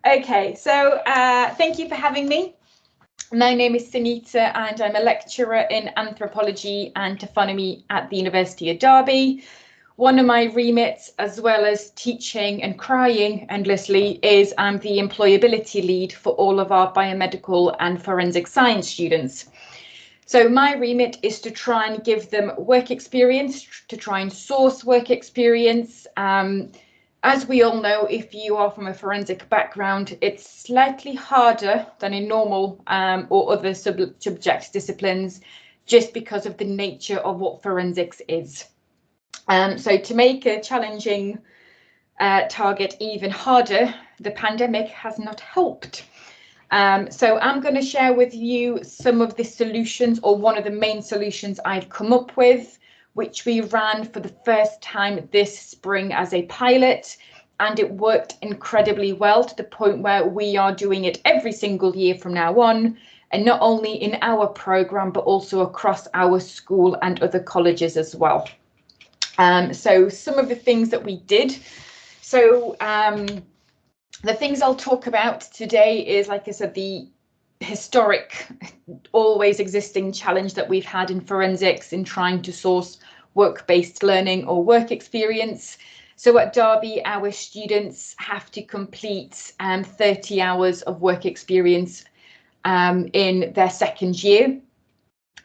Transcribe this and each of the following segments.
Okay, so thank you for having me. My name is Sanita and I'm a lecturer in anthropology and taphonomy at the University of Derby. One of my remits, as well as teaching and crying endlessly, is I'm the employability lead for all of our biomedical and forensic science students. So my remit is to try and give them work experience, to try and source work experience. As we all know, if you are from a forensic background, it's slightly harder than in normal or other subject disciplines, just because of the nature of what forensics is. So to make a challenging target even harder, the pandemic has not helped. So I'm going to share with you some of the solutions, or one of the main solutions I've come up with, which we ran for the first time this spring as a pilot, and it worked incredibly well, to the point where we are doing it every single year from now on, and not only in our programme but also across our school and other colleges as well. So some of the things that we did. So the things I'll talk about today is, like I said, the historic, always existing challenge that we've had in forensics in trying to source work-based learning or work experience. So at Derby, our students have to complete 30 hours of work experience in their second year.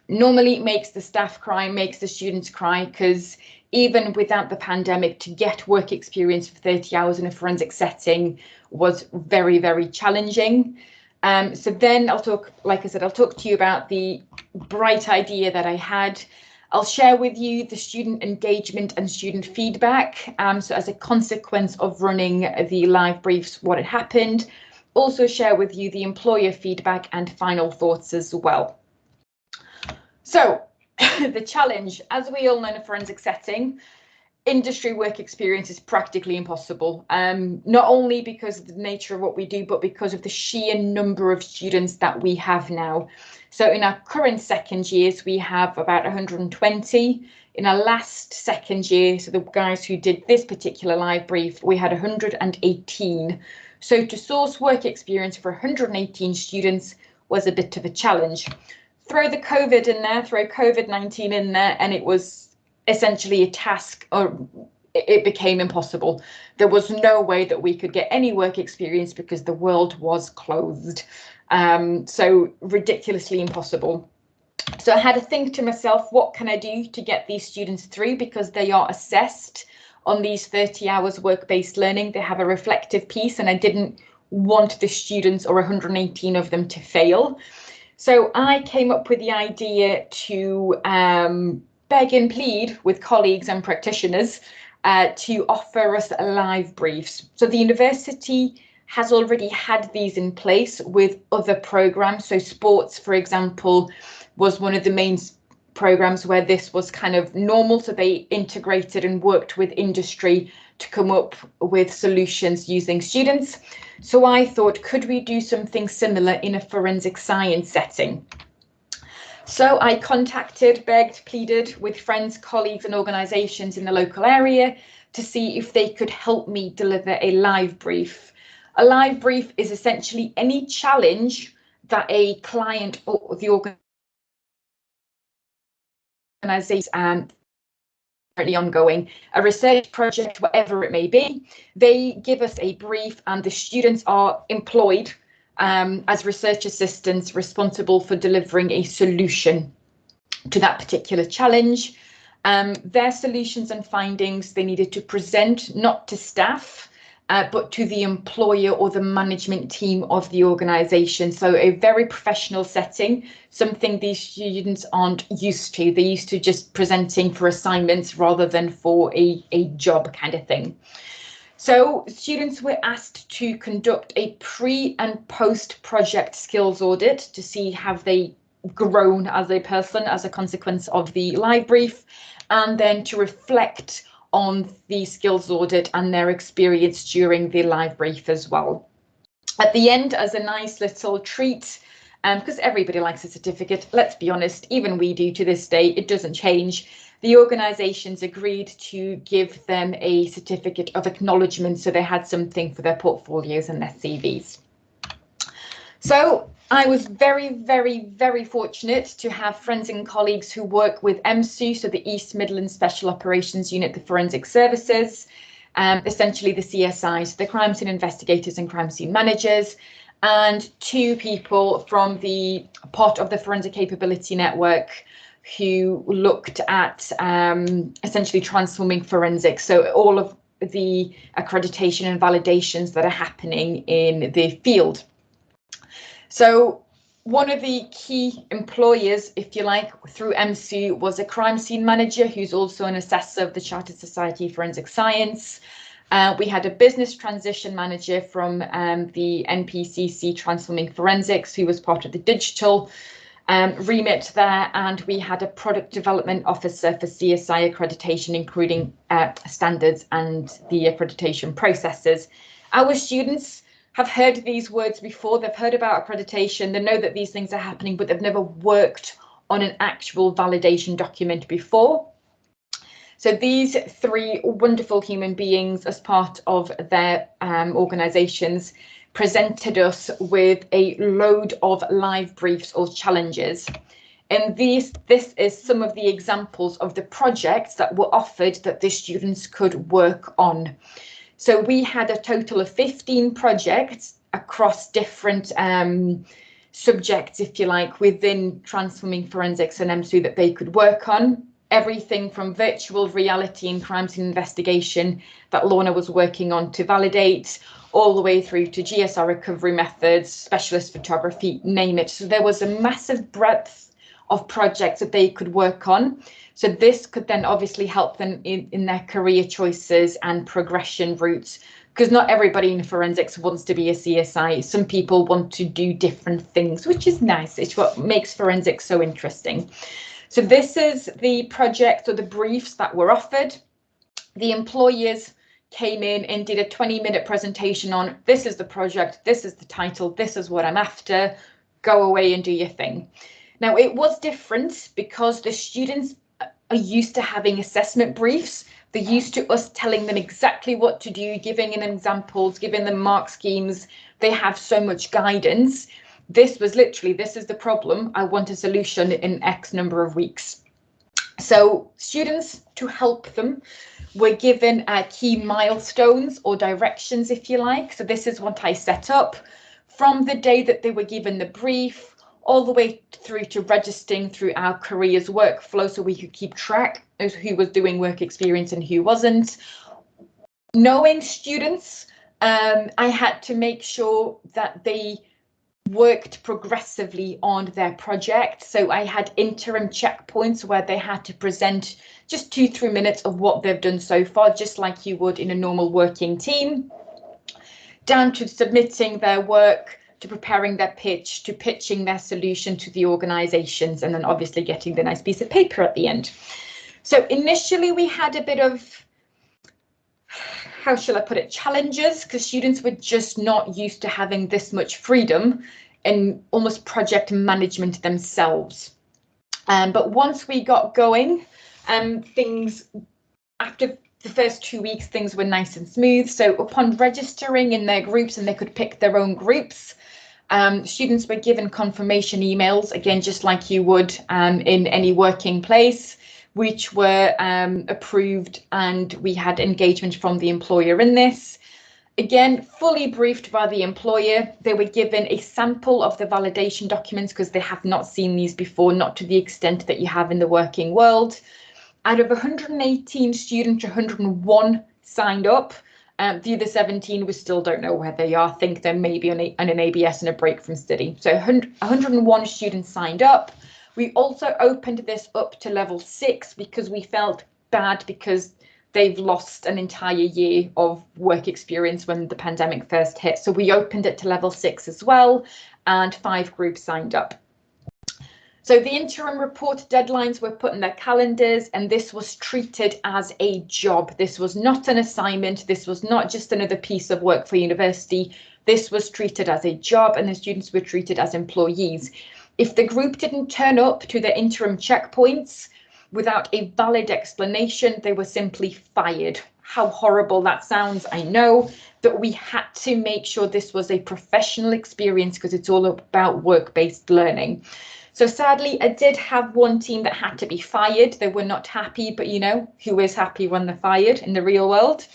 Normally it makes the staff cry, makes the students cry, because even without the pandemic, to get work experience for 30 hours in a forensic setting was very, very challenging. So then I'll talk, like I said, I'll talk to you about the bright idea that I had. I'll share with you the student engagement and student feedback. So as a consequence of running the live briefs, what had happened. Also share with you the employer feedback and final thoughts as well. So the challenge, as we all know in a forensic setting, industry work experience is practically impossible, not only because of the nature of what we do, but because of the sheer number of students that we have now. So in our current second years, we have about 120. In our last second year, so the guys who did this particular live brief, we had 118. So to source work experience for 118 students was a bit of a challenge. Throw the COVID in there, throw COVID-19 in there, and it was essentially a task, or it became impossible. There was no way that we could get any work experience because the world was closed. So ridiculously impossible. So I had to think to myself, what can I do to get these students through, because they are assessed on these 30 hours work-based learning. They have a reflective piece, and I didn't want the students, or 118 of them, to fail. So I came up with the idea to beg and plead with colleagues and practitioners to offer us live briefs. So the university has already had these in place with other programs. So sports, for example, was one of the main programs where this was kind of normal. So they integrated and worked with industry to come up with solutions using students. So I thought, could we do something similar in a forensic science setting? So I contacted, begged, pleaded with friends, colleagues and organisations in the local area to see if they could help me deliver a live brief. A live brief is essentially any challenge that a client or the organisation currently ongoing, a research project, whatever it may be. They give us a brief, and the students are employed as research assistants responsible for delivering a solution to that particular challenge. Their solutions and findings they needed to present, not to staff, but to the employer or the management team of the organisation. So a very professional setting, something these students aren't used to. They're used to just presenting for assignments rather than for a job kind of thing. So students were asked to conduct a pre and post project skills audit to see have they grown as a person as a consequence of the live brief, and then to reflect on the skills audit and their experience during the live brief as well. At the end, as a nice little treat, because everybody likes a certificate, let's be honest, even we do to this day, it doesn't change. the organisations agreed to give them a certificate of acknowledgement, so they had something for their portfolios and their CVs. So I was very, very, very fortunate to have friends and colleagues who work with EMSU, so the East Midlands Special Operations Unit, the Forensic Services, essentially the CSIs, the crime scene investigators and crime scene managers, and 2 people from the part of the Forensic Capability Network who looked at essentially transforming forensics. So all of the accreditation and validations that are happening in the field. So one of the key employers, if you like, through EMSU was a crime scene manager who's also an assessor of the Chartered Society of Forensic Science. We had a business transition manager from the NPCC Transforming Forensics, who was part of the digital remit there, and we had a product development officer for CSI accreditation, including standards and the accreditation processes. Our students have heard these words before. They've heard about accreditation, they know that these things are happening, but they've never worked on an actual validation document before. So these 3 wonderful human beings, as part of their organisations, presented us with a load of live briefs or challenges. And this is some of the examples of the projects that were offered that the students could work on. So we had a total of 15 projects across different subjects, if you like, within transforming forensics and EMSU that they could work on. Everything from virtual reality and crime scene investigation that Lorna was working on to validate, all the way through to GSR recovery methods, specialist photography, name it. So there was a massive breadth of projects that they could work on. So this could then obviously help them in their career choices and progression routes, because not everybody in forensics wants to be a CSI. Some people want to do different things, which is nice. It's what makes forensics so interesting. So this is the project or the briefs that were offered. The employers came in and did a 20-minute presentation on, this is the project, this is the title, this is what I'm after, go away and do your thing. Now, it was different because the students are used to having assessment briefs. They're used to us telling them exactly what to do, giving them examples, giving them mark schemes. They have so much guidance. This was literally, this is the problem, I want a solution in X number of weeks. So students, to help them, were given key milestones or directions, if you like. So this is what I set up from the day that they were given the brief, all the way through to registering through our careers workflow, so we could keep track of who was doing work experience and who wasn't. Knowing students, I had to make sure that they worked progressively on their project. So I had interim checkpoints where they had to present just 2-3 minutes of what they've done so far, just like you would in a normal working team, down to submitting their work, to preparing their pitch, to pitching their solution to the organisations, and then obviously getting the nice piece of paper at the end. So initially we had a bit of, how shall I put it, challenges, because students were just not used to having this much freedom and almost project management themselves. But once we got going, things, after the first 2 weeks, things were nice and smooth. So upon registering in their groups, and they could pick their own groups, students were given confirmation emails, again, just like you would in any working place, which were approved, and we had engagement from the employer in this. Again, fully briefed by the employer. They were given a sample of the validation documents because they have not seen these before, not to the extent that you have in the working world. Out of 118 students, 101 signed up. The other 17, we still don't know where they are. I think they're maybe on an ABS and a break from study. So 101 students signed up. We also opened this up to level 6 because we felt bad because they've lost an entire year of work experience when the pandemic first hit. So we opened it to level 6 as well, and 5 groups signed up. So the interim report deadlines were put in their calendars, and this was treated as a job. This was not an assignment. This was not just another piece of work for university. This was treated as a job, and the students were treated as employees. If the group didn't turn up to the interim checkpoints, without a valid explanation. They were simply fired. How horrible that sounds, I know, but we had to make sure this was a professional experience because it's all about work-based learning. So sadly, I did have one team that had to be fired. They were not happy, but you know, who is happy when they're fired in the real world?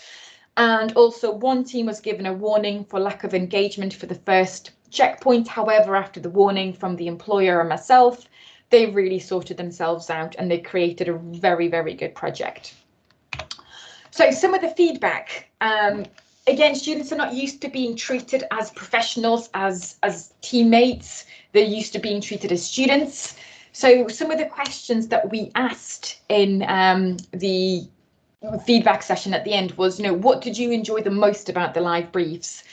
And also one team was given a warning for lack of engagement for the first checkpoint. However, after the warning from the employer and myself, they really sorted themselves out and they created a very, very good project. So some of the feedback, again, students are not used to being treated as professionals, as teammates. They're used to being treated as students. So some of the questions that we asked in the feedback session at the end was, you know, what did you enjoy the most about the live briefs?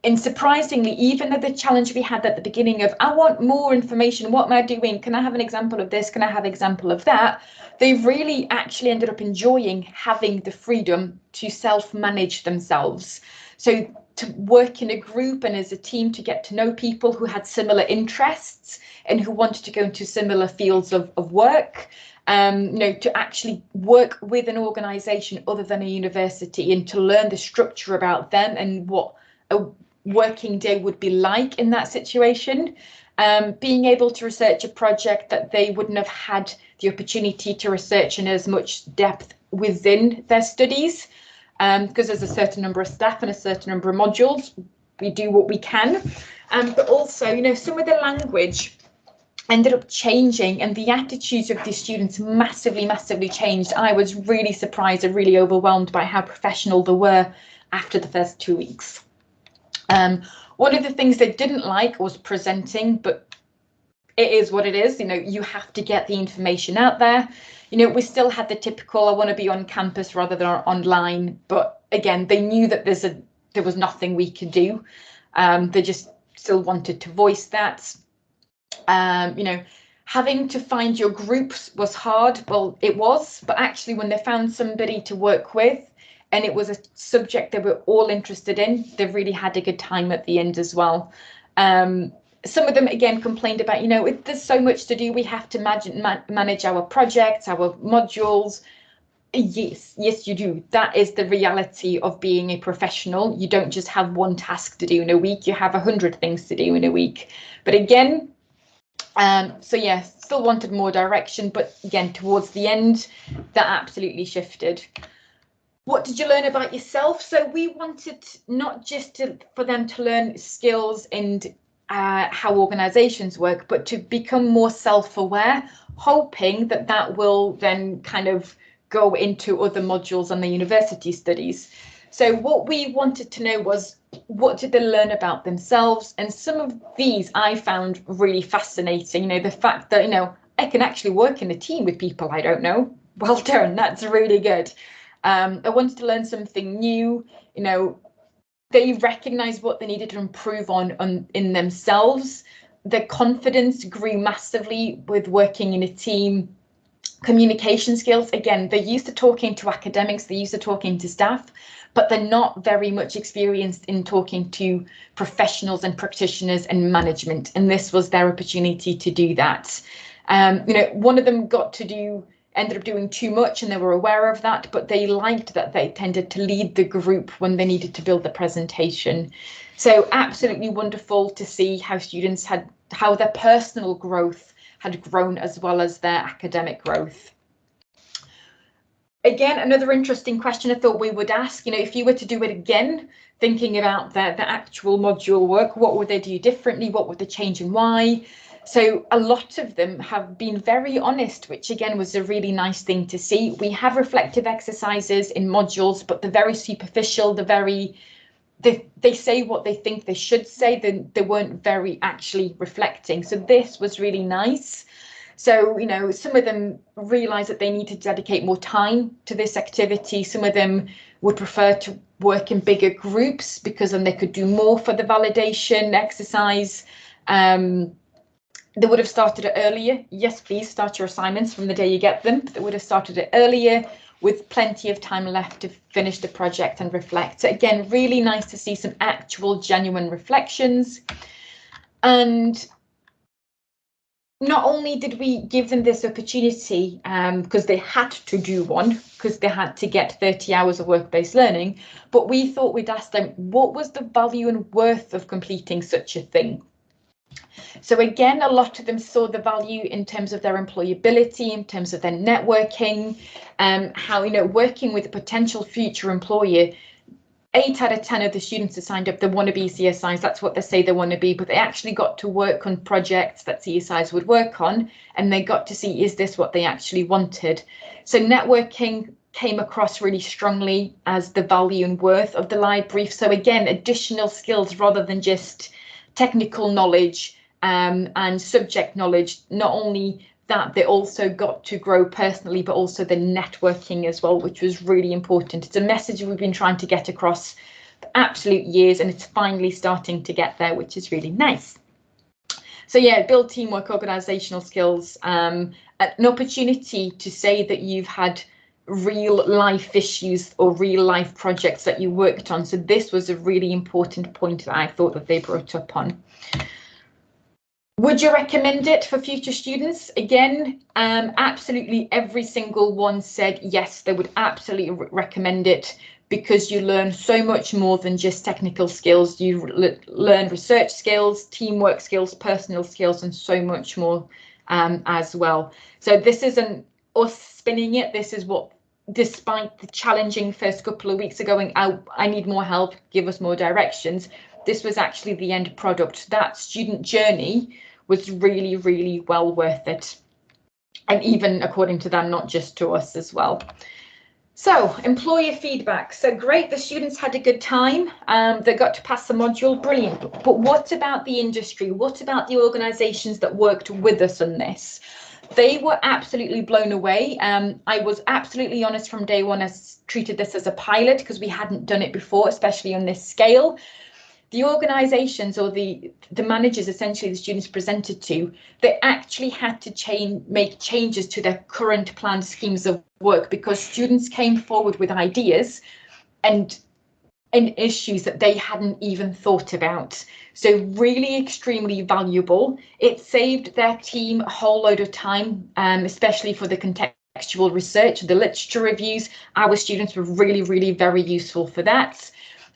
And surprisingly, even though the challenge we had at the beginning of, I want more information, what am I doing? Can I have an example of this? Can I have an example of that? They really actually ended up enjoying having the freedom to self-manage themselves. So to work in a group and as a team to get to know people who had similar interests and who wanted to go into similar fields of work. You know, to actually work with an organisation other than a university and to learn the structure about them and what a working day would be like in that situation. Being able to research a project that they wouldn't have had the opportunity to research in as much depth within their studies, because there's a certain number of staff and a certain number of modules. We do what we can, but also, you know, some of the language ended up changing and the attitudes of the students massively changed. I was really surprised and really overwhelmed by how professional they were after the first 2 weeks. One of the things they didn't like was presenting, but it is what it is. You know, you have to get the information out there. You know, we still had the typical, I want to be on campus rather than online. But again, they knew that there was nothing we could do. They just still wanted to voice that. You know, having to find your groups was hard. Well, it was, but actually when they found somebody to work with and it was a subject they were all interested in, they really had a good time at the end as well. Some of them, again, complained about, you know, there's so much to do. We have to manage our projects, our modules. Yes, you do. That is the reality of being a professional. You don't just have one task to do in a week. You have 100 things to do in a week. But again, so yeah, still wanted more direction. But again, towards the end, that absolutely shifted. What did you learn about yourself? So we wanted not just for them to learn skills and how organizations work, but to become more self-aware, hoping that that will then kind of go into other modules on the university studies. So what we wanted to know was, what did they learn about themselves? And some of these I found really fascinating. You know, the fact that, you know, I can actually work in a team with people I don't know. Well done, that's really good. I wanted to learn something new. You know, they recognized what they needed to improve on in themselves. Their confidence grew massively with working in a team. Communication skills, again, they're used to talking to academics, they're used to talking to staff, but they're not very much experienced in talking to professionals and practitioners and management. And this was their opportunity to do that. You know, one of them ended up doing too much and they were aware of that, but they liked that they tended to lead the group when they needed to build the presentation. So absolutely wonderful to see how students how their personal growth had grown as well as their academic growth. Again, another interesting question I thought we would ask, you know, if you were to do it again, thinking about the actual module work, what would they do differently? What would they change and why? So a lot of them have been very honest, which again was a really nice thing to see. We have reflective exercises in modules, but they're very superficial. They say what they think they should say. They weren't very actually reflecting. So this was really nice. So, you know, some of them realised that they need to dedicate more time to this activity. Some of them would prefer to work in bigger groups because then they could do more for the validation exercise. They would have started it earlier. Yes, please start your assignments from the day you get them. But they would have started it earlier with plenty of time left to finish the project and reflect. So again, really nice to see some actual genuine reflections. And not only did we give them this opportunity because they had to do one, because they had to get 30 hours of work-based learning, but we thought we'd ask them what was the value and worth of completing such a thing. So again, a lot of them saw the value in terms of their employability, in terms of their networking, how, working with a potential future employer. 8 out of 10 of the students who signed up, they want to be CSIs. That's what they say they want to be, but they actually got to work on projects that CSIs would work on, and they got to see, is this what they actually wanted? So networking came across really strongly as the value and worth of the live brief. So again, additional skills rather than just technical knowledge and subject knowledge. Not only that, they also got to grow personally, but also the networking as well, which was really important. It's a message we've been trying to get across for absolute years, and it's finally starting to get there, which is really nice. So yeah, build teamwork, organizational skills, an opportunity to say that you've had real life issues or real life projects that you worked on. So this was a really important point that I thought that they brought up on. Would you recommend it for future students? Again, absolutely every single one said yes, they would absolutely recommend it, because you learn so much more than just technical skills. You learn research skills, teamwork skills, personal skills, and so much more as well. So this isn't us spinning it. This is what, despite the challenging first couple of weeks of going out, I need more help, give us more directions, this was actually the end product. That student journey was really, really well worth it. And even according to them, not just to us as well. So employer feedback. So great, the students had a good time. They got to pass the module, brilliant. But what about the industry? What about the organisations that worked with us on this? They were absolutely blown away. I was absolutely honest from day one. I treated this as a pilot because we hadn't done it before, especially on this scale. The organisations or the managers, essentially the students presented to, they actually had to make changes to their current planned schemes of work, because students came forward with ideas and issues that they hadn't even thought about. So really extremely valuable. It saved their team a whole load of time, especially for the contextual research, the literature reviews. Our students were really, really very useful for that.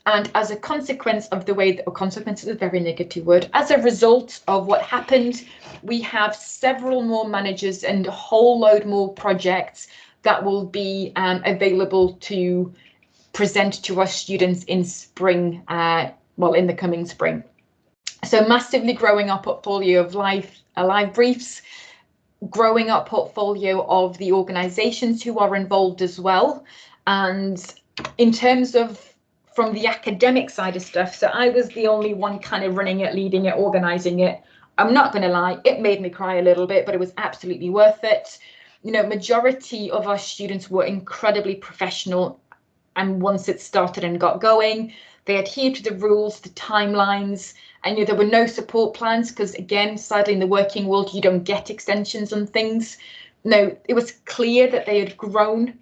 And as a consequence of the way, or consequence is a very negative word, as a result of what happened, we have several more managers and a whole load more projects that will be available to present to our students in spring, in the coming spring. So massively growing our portfolio of live briefs, growing our portfolio of the organisations who are involved as well. And in terms of from the academic side of stuff, so I was the only one kind of running it, leading it, organising it. I'm not going to lie, it made me cry a little bit, but it was absolutely worth it. Majority of our students were incredibly professional, and once it started and got going, they adhered to the rules, the timelines, and there were no support plans, because again, sadly in the working world, you don't get extensions on things. No, it was clear that they had grown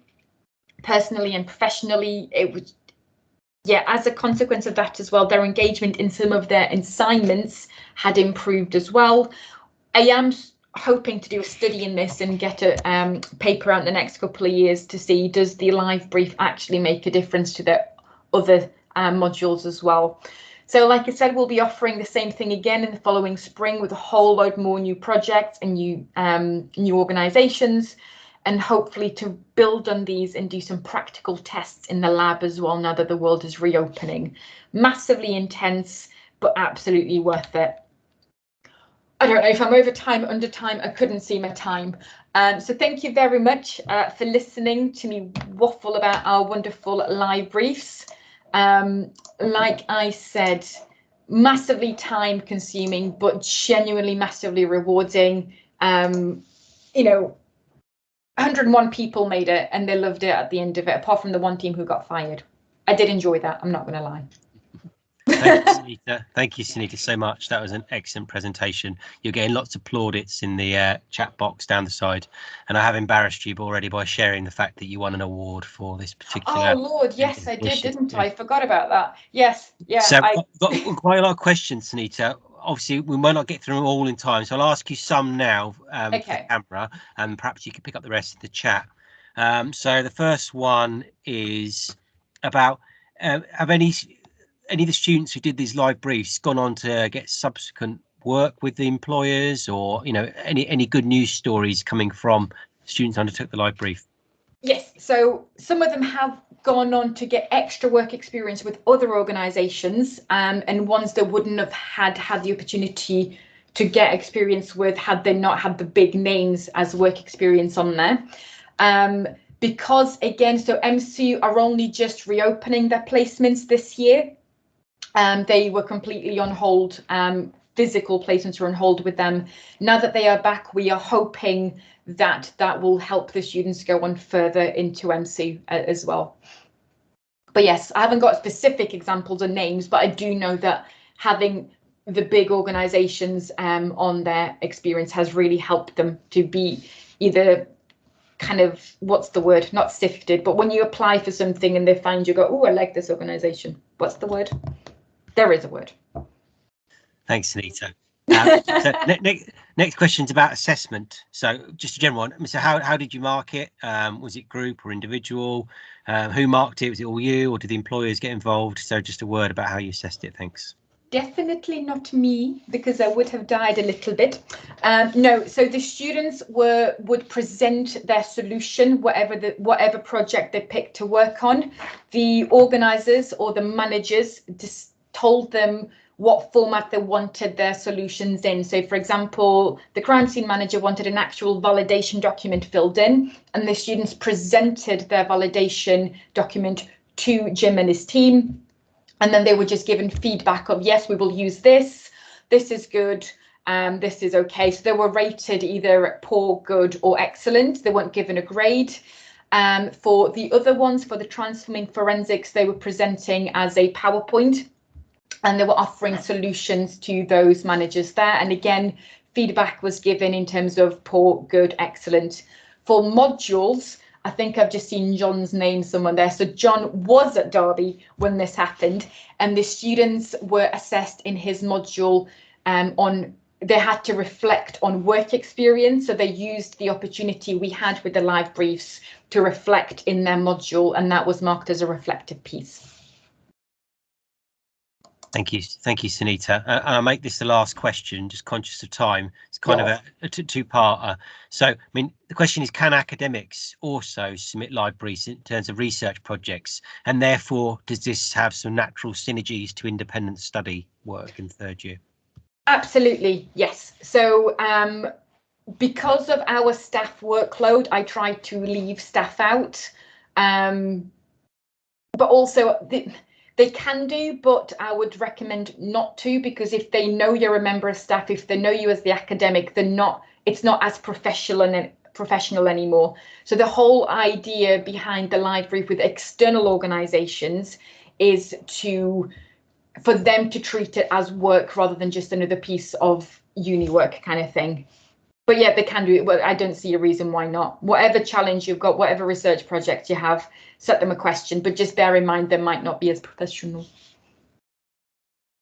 personally and professionally. It was, as a consequence of that as well, their engagement in some of their assignments had improved as well. I am hoping to do a study in this and get a paper out in the next couple of years to see, does the live brief actually make a difference to the other modules as well. So like I said, we'll be offering the same thing again in the following spring with a whole load more new projects and new organisations, and hopefully to build on these and do some practical tests in the lab as well now that the world is reopening. Massively intense, but absolutely worth it. I don't know if I'm over time, under time, I couldn't see my time. So thank you very much for listening to me waffle about our wonderful live briefs. Like I said, massively time consuming, but genuinely massively rewarding. 101 people made it and they loved it at the end of it, apart from the one team who got fired. I did enjoy that, I'm not going to lie. Thank you, Sanita, so much. That was an excellent presentation. You're getting lots of plaudits in the chat box down the side, and I have embarrassed you already by sharing the fact that you won an award for this particular. Oh Lord, yes, I did, didn't I? I forgot about that. Yes, yeah. So I've got quite a lot of questions, Sanita. obviously we might not get through them all in time, so I'll ask you some now for the camera, and perhaps you can pick up the rest of the chat. So the first one is about have any of the students who did these live briefs gone on to get subsequent work with the employers, or any good news stories coming from students who undertook the live brief? Yes, so some of them have gone on to get extra work experience with other organisations, and ones that wouldn't have had the opportunity to get experience with had they not had the big names as work experience on there. Because again, so MSU are only just reopening their placements this year. They were completely on hold. Physical placements are on hold with them. Now that they are back, we are hoping that will help the students go on further into MSU as well. But yes, I haven't got specific examples or names, but I do know that having the big organisations on their experience has really helped them to be either kind of, what's the word, not sifted, but when you apply for something and they find you, go, oh, I like this organisation. What's the word? There is a word. Thanks, Sanita. So next question is about assessment. So just a general one. So how did you mark it? Was it group or individual? Who marked it? Was it all you, or did the employers get involved? So just a word about how you assessed it. Thanks. Definitely not me, because I would have died a little bit. No, so the students would present their solution, whatever project they picked to work on. The organisers or the managers just told them what format they wanted their solutions in. So, for example, the crime scene manager wanted an actual validation document filled in, and the students presented their validation document to Jim and his team. And then they were just given feedback of, yes, we will use this. This is good. This is okay. So they were rated either poor, good, or excellent. They weren't given a grade. For the other ones, for the transforming forensics, they were presenting as a PowerPoint, and they were offering solutions to those managers there. And again, feedback was given in terms of poor, good, excellent. For modules, I think I've just seen John's name somewhere there. So John was at Derby when this happened, and the students were assessed in his module they had to reflect on work experience. So they used the opportunity we had with the live briefs to reflect in their module, and that was marked as a reflective piece. Thank you, Sanita. I'll make this the last question, just conscious of time. It's kind of a two-parter. So, I mean, the question is, can academics also submit live briefs in terms of research projects? And therefore, does this have some natural synergies to independent study work in third year? Absolutely, yes. So, because of our staff workload, I try to leave staff out. But also, they can do, but I would recommend not to, because if they know you're a member of staff, if they know you as the academic, it's not as professional anymore. So the whole idea behind the live brief with external organisations is for them to treat it as work rather than just another piece of uni work kind of thing. But yeah, they can do it. Well, I don't see a reason why not. Whatever challenge you've got, whatever research project you have, set them a question, but just bear in mind they might not be as professional.